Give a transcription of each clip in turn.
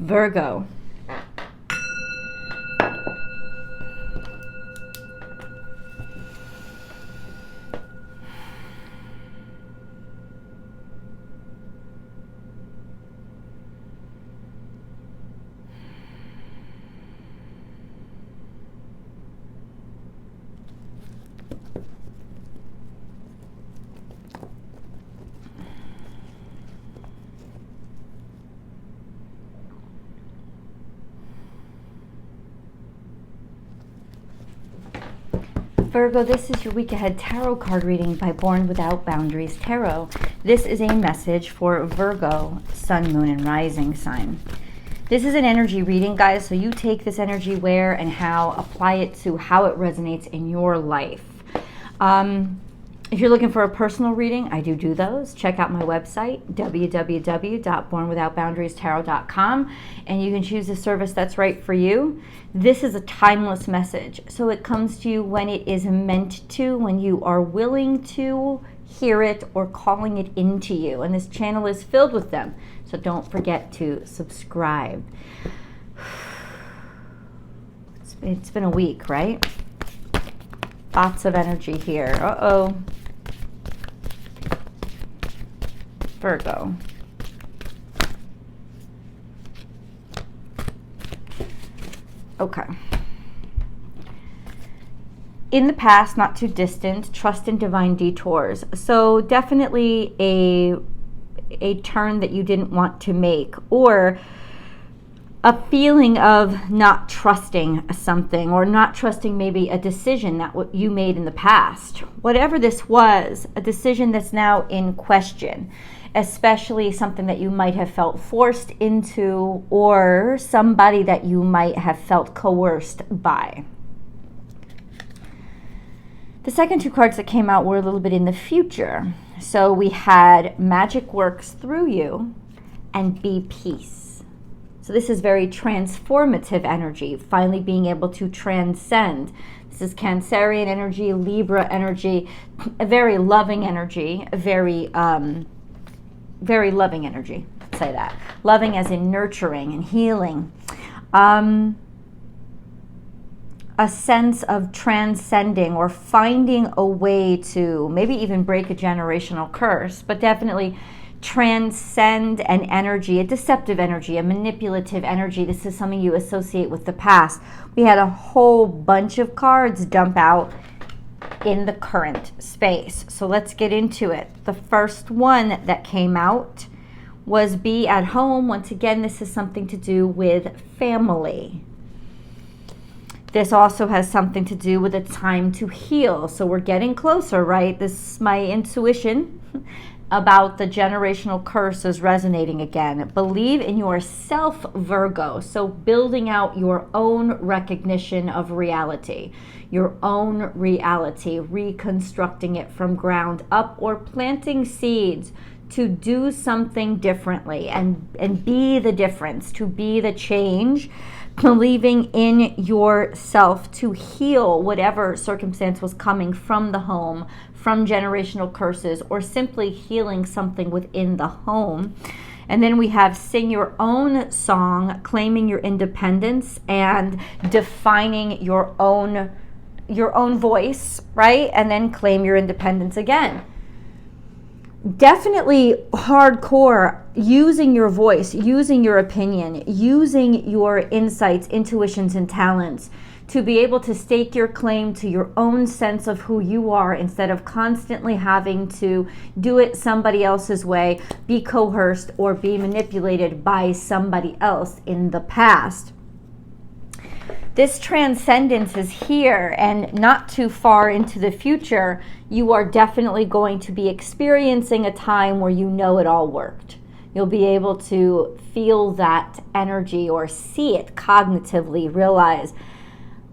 Virgo. Virgo, this is your week ahead tarot card reading by Born Without Boundaries Tarot. This is a message for Virgo, sun, moon, and rising sign. This is an energy reading, guys, so you take this energy where and how, apply it to how it resonates in your life. If you're looking for a personal reading, I do those. Check out my website, www.bornwithoutboundariestarot.com, and you can choose the service that's right for you. This is a timeless message, so it comes to you when it is meant to, when you are willing to hear it or calling it into you, and this channel is filled with them, so don't forget to subscribe. It's been a week, right? Lots of energy here. Uh-oh. Virgo. Okay. In the past, not too distant, trust in divine detours. So definitely a turn that you didn't want to make, or a feeling of not trusting something, or not trusting maybe a decision that you made in the past. Whatever this was, a decision that's now in question, especially something that you might have felt forced into, or somebody that you might have felt coerced by. The second two cards that came out were a little bit in the future. So we had magic works through you and be peace. So this is very transformative energy, finally being able to transcend. This is Cancerian energy, Libra energy, a very loving energy, very loving energy, let's say that. Loving as in nurturing and healing. A sense of transcending or finding a way to maybe even break a generational curse, but definitely transcend an energy, a deceptive energy, a manipulative energy. This is something you associate with the past. We had a whole bunch of cards dump out in the current space. So let's get into it. The first one that came out was be at home. Once again, this is something to do with family. This also has something to do with a time to heal. So we're getting closer, right? This is my intuition about the generational curse is resonating again. Believe in yourself, Virgo. So building out your own recognition of reality, your own reality, reconstructing it from ground up, or planting seeds to do something differently and be the difference, to be the change. Believing in yourself to heal whatever circumstance was coming from the home, from generational curses, or simply healing something within the home. And then we have sing your own song, claiming your independence and defining your own voice, right? And then claim your independence again. Definitely hardcore using your voice, using your opinion, using your insights, intuitions, and talents to be able to stake your claim to your own sense of who you are, instead of constantly having to do it somebody else's way, be coerced, or be manipulated by somebody else in the past. This transcendence is here, and not too far into the future, you are definitely going to be experiencing a time where you know it all worked. You'll be able to feel that energy or see it cognitively, realize,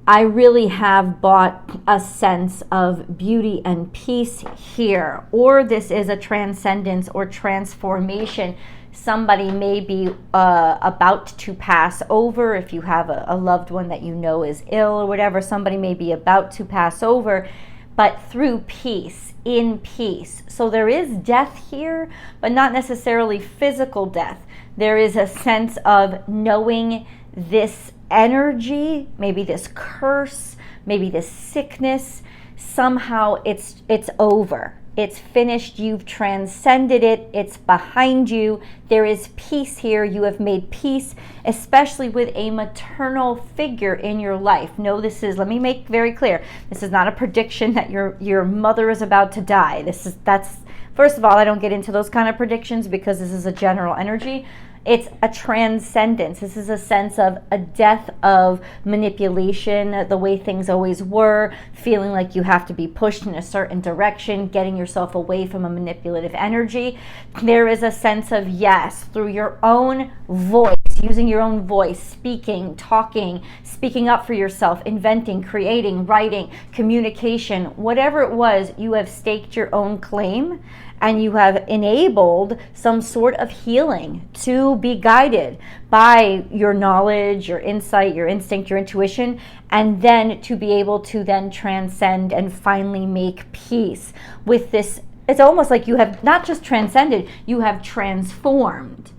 I really have bought a sense of beauty and peace here. Or this is a transcendence or transformation. Somebody may be about to pass over. If you have a loved one that you know is ill or whatever, somebody may be about to pass over, but through peace, in peace. So there is death here, but not necessarily physical death. There is a sense of knowing this energy, maybe this curse, maybe this sickness, somehow it's over. It's finished. You've transcended it. It's behind you. There is peace here. You have made peace, especially with a maternal figure in your life. No, this is, let me make very clear, this is not a prediction that your mother is about to die. That's first of all, I don't get into those kind of predictions because this is a general energy. It's a transcendence. This is a sense of a death of manipulation, the way things always were, feeling like you have to be pushed in a certain direction, getting yourself away from a manipulative energy. There is a sense of, yes, through your own voice, using your own voice, speaking, talking, speaking up for yourself, inventing, creating, writing, communication, whatever it was, you have staked your own claim. And you have enabled some sort of healing to be guided by your knowledge, your insight, your instinct, your intuition, and then to be able to then transcend and finally make peace with this. It's almost like you have not just transcended, you have transformed.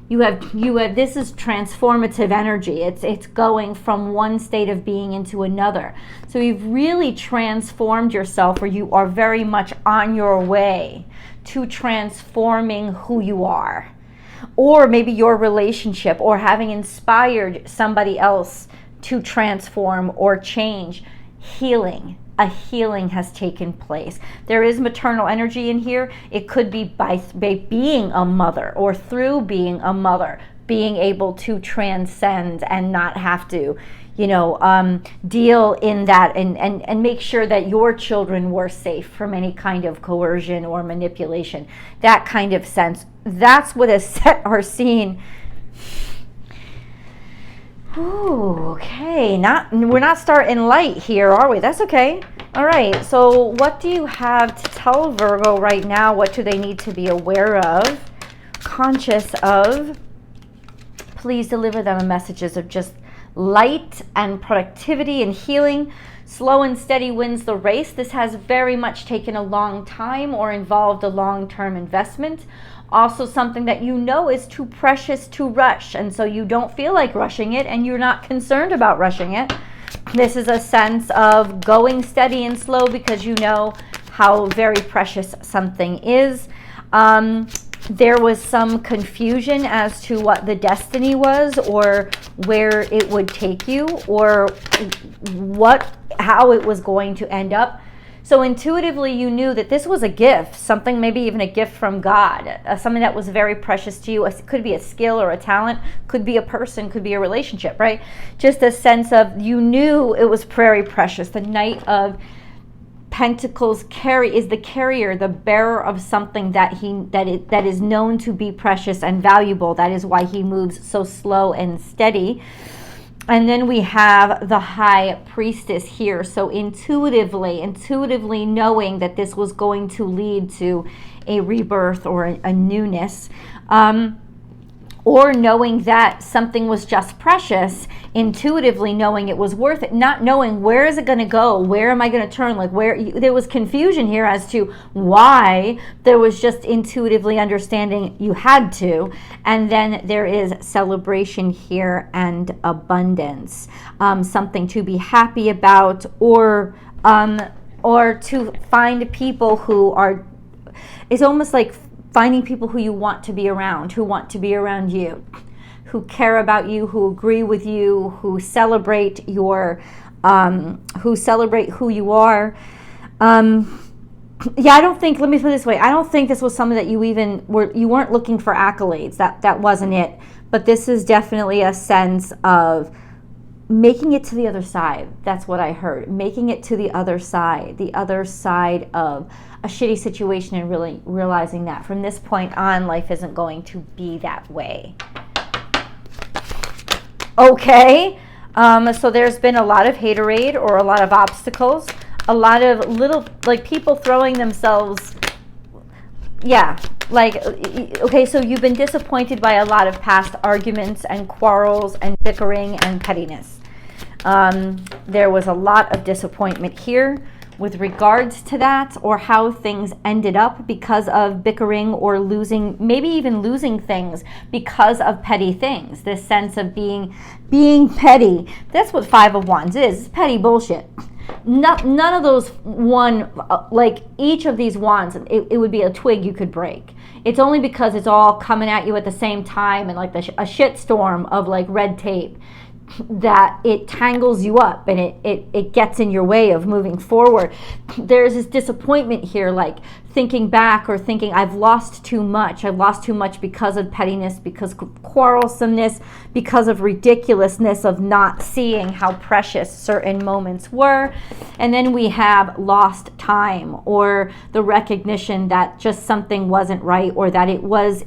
You have this is transformative energy. It's going from one state of being into another. So you've really transformed yourself, or you are very much on your way to transforming who you are. Or maybe your relationship, or having inspired somebody else to transform or change. Healing. A healing has taken place. There is maternal energy in here. It could be by being a mother, or through being a mother, being able to transcend and not have to, deal in that and make sure that your children were safe from any kind of coercion or manipulation. That kind of sense. That's what has set our scene. Ooh, okay, we're not starting light here, are we? That's okay. All right, so what do you have to tell Virgo right now? What do they need to be aware of, conscious of? Please deliver them messages of just light and productivity and healing. Slow and steady wins the race. This has very much taken a long time or involved a long-term investment. Also something that is too precious to rush, and so you don't feel like rushing it, and you're not concerned about rushing it. This is a sense of going steady and slow because you know how very precious something is. There was some confusion as to what the destiny was, or where it would take you, or how it was going to end up. So intuitively you knew that this was a gift, something, maybe even a gift from God, something that was very precious to you. It could be a skill or a talent, could be a person, could be a relationship, right? Just a sense of, you knew it was very precious. The Knight of Pentacles is the carrier, the bearer of something that is known to be precious and valuable. That is why he moves so slow and steady. And then we have the High Priestess here. So intuitively knowing that this was going to lead to a rebirth or a newness, or knowing that something was just precious, intuitively knowing it was worth it, not knowing where is it going to go, where am I going to turn, there was confusion here as to why. There was just intuitively understanding you had to. And then there is celebration here and abundance, something to be happy about, or to find people who are, it's almost like finding people who you want to be around, who want to be around you, who care about you, who agree with you, who celebrate who you are. Yeah, I don't think, let me put it this way, I don't think this was something that you weren't looking for accolades. That wasn't it. But this is definitely a sense of making it to the other side. That's what I heard. Making it to the other side of a shitty situation, and really realizing that from this point on, life isn't going to be that way. Okay, so there's been a lot of haterade, or a lot of obstacles, a lot of little, like, people throwing themselves, okay, so you've been disappointed by a lot of past arguments and quarrels and bickering and pettiness. There was a lot of disappointment here. with regards to that, or how things ended up because of bickering or losing, maybe even losing things because of petty things. This sense of being petty. That's what Five of Wands is. It's petty bullshit. None of those like each of these wands, it would be a twig you could break. It's only because it's all coming at you at the same time and like a shit storm of like red tape that it tangles you up and it gets in your way of moving forward. There's this disappointment here, like thinking back or thinking, I've lost too much. I've lost too much because of pettiness, because of quarrelsomeness, because of ridiculousness of not seeing how precious certain moments were. And then we have lost time, or the recognition that just something wasn't right, or that it was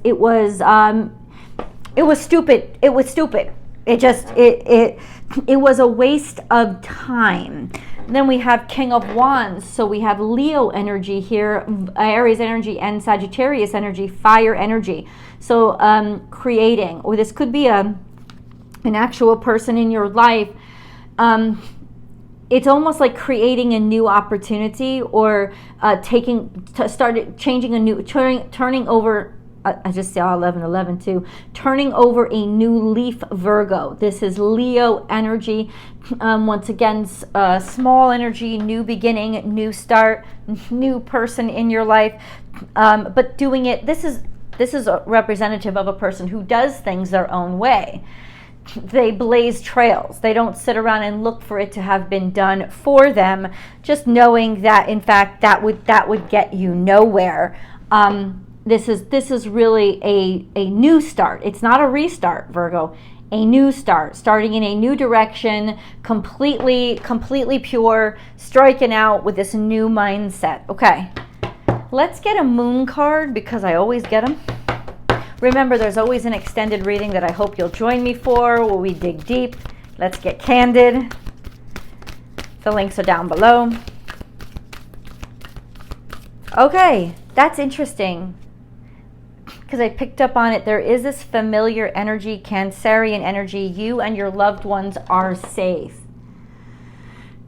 stupid. It was stupid. It was a waste of time. Then we have King of Wands. So we have Leo energy here, Aries energy, and Sagittarius energy, fire energy. So creating, or this could be an actual person in your life. It's almost like creating a new opportunity, or turning over. I just saw 11 too. Turning over a new leaf, Virgo. This is Leo energy. Once again, small energy, new beginning, new start, new person in your life. But doing it, this is a representative of a person who does things their own way. They blaze trails. They don't sit around and look for it to have been done for them, just knowing that in fact that would get you nowhere. This is really a new start. It's not a restart, Virgo. A new start, starting in a new direction, completely pure, striking out with this new mindset. Okay, let's get a moon card, because I always get them. Remember, there's always an extended reading that I hope you'll join me for, where we dig deep. Let's get candid. The links are down below. Okay, that's interesting, because I picked up on it. There is this familiar energy, Cancerian energy. You and your loved ones are safe.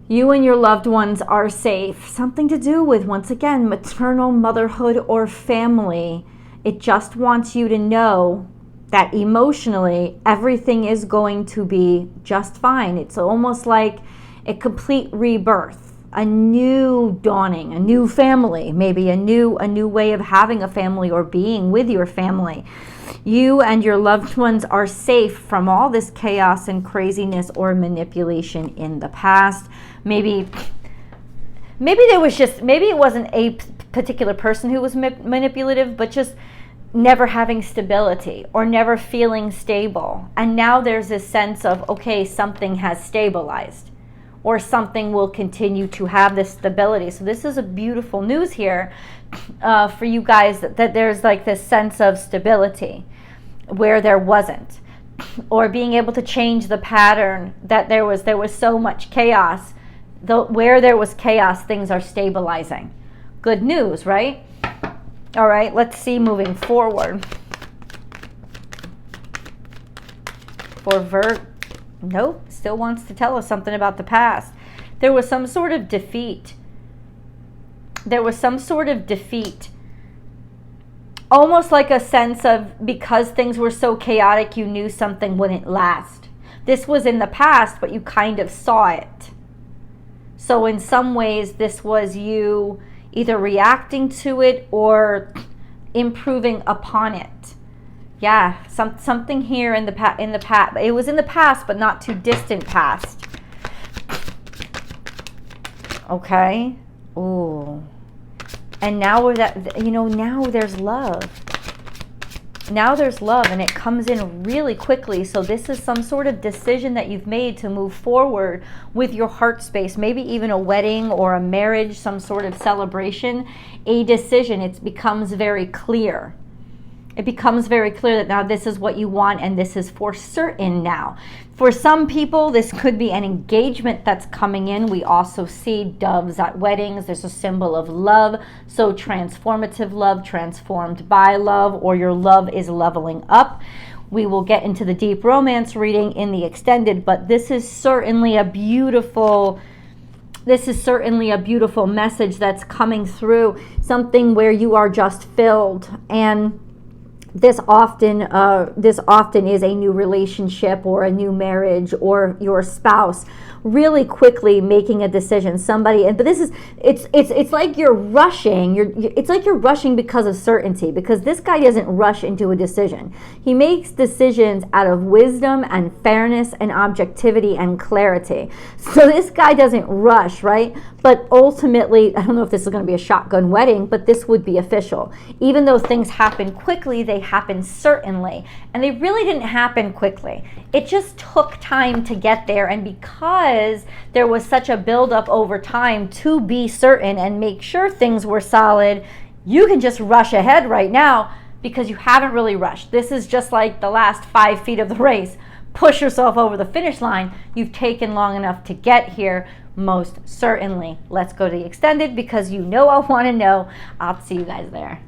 You and your loved ones are safe. Something to do with, once again, maternal, motherhood, or family. It just wants you to know that emotionally, everything is going to be just fine. It's almost like a complete rebirth, a new dawning, a new family, maybe a new way of having a family or being with your family. You and your loved ones are safe from all this chaos and craziness or manipulation in the past. Maybe it wasn't a particular person who was manipulative, but just never having stability or never feeling stable. And now there's this sense of, okay, something has stabilized, or something will continue to have this stability. So this is a beautiful news here for you guys, that there's like this sense of stability where there wasn't, or being able to change the pattern that there was so much chaos. Where there was chaos, things are stabilizing. Good news, right? All right, let's see moving forward. For Virgo, nope, still wants to tell us something about the past. There was some sort of defeat. Almost like a sense of, because things were so chaotic, you knew something wouldn't last. This was in the past, but you kind of saw it. So in some ways, this was you either reacting to it or improving upon it. Yeah, something here in the past. It was in the past, but not too distant past. Okay. Ooh. And now now there's love. Now there's love, and it comes in really quickly. So this is some sort of decision that you've made to move forward with your heart space. Maybe even a wedding or a marriage, some sort of celebration. A decision. It becomes very clear. It becomes very clear that now this is what you want, and this is for certain now. For some people, this could be an engagement that's coming in. We also see doves at weddings. There's a symbol of love. So transformative love, transformed by love, or your love is leveling up. We will get into the deep romance reading in the extended, but this is certainly a beautiful This is certainly a beautiful message that's coming through, something where you are just filled. And this often is a new relationship or a new marriage, or your spouse really quickly making a decision. But this is, it's like you're rushing. It's like you're rushing because of certainty, because this guy doesn't rush into a decision. He makes decisions out of wisdom and fairness and objectivity and clarity. So this guy doesn't rush, right? But ultimately, I don't know if this is going to be a shotgun wedding, but this would be official. Even though things happen quickly, they happen certainly. And they really didn't happen quickly. It just took time to get there. And because there was such a buildup over time to be certain and make sure things were solid, you can just rush ahead right now because you haven't really rushed. This is just like the last 5 feet of the race. Push yourself over the finish line. You've taken long enough to get here, most certainly. Let's go to the extended, because you know I want to know. I'll see you guys there.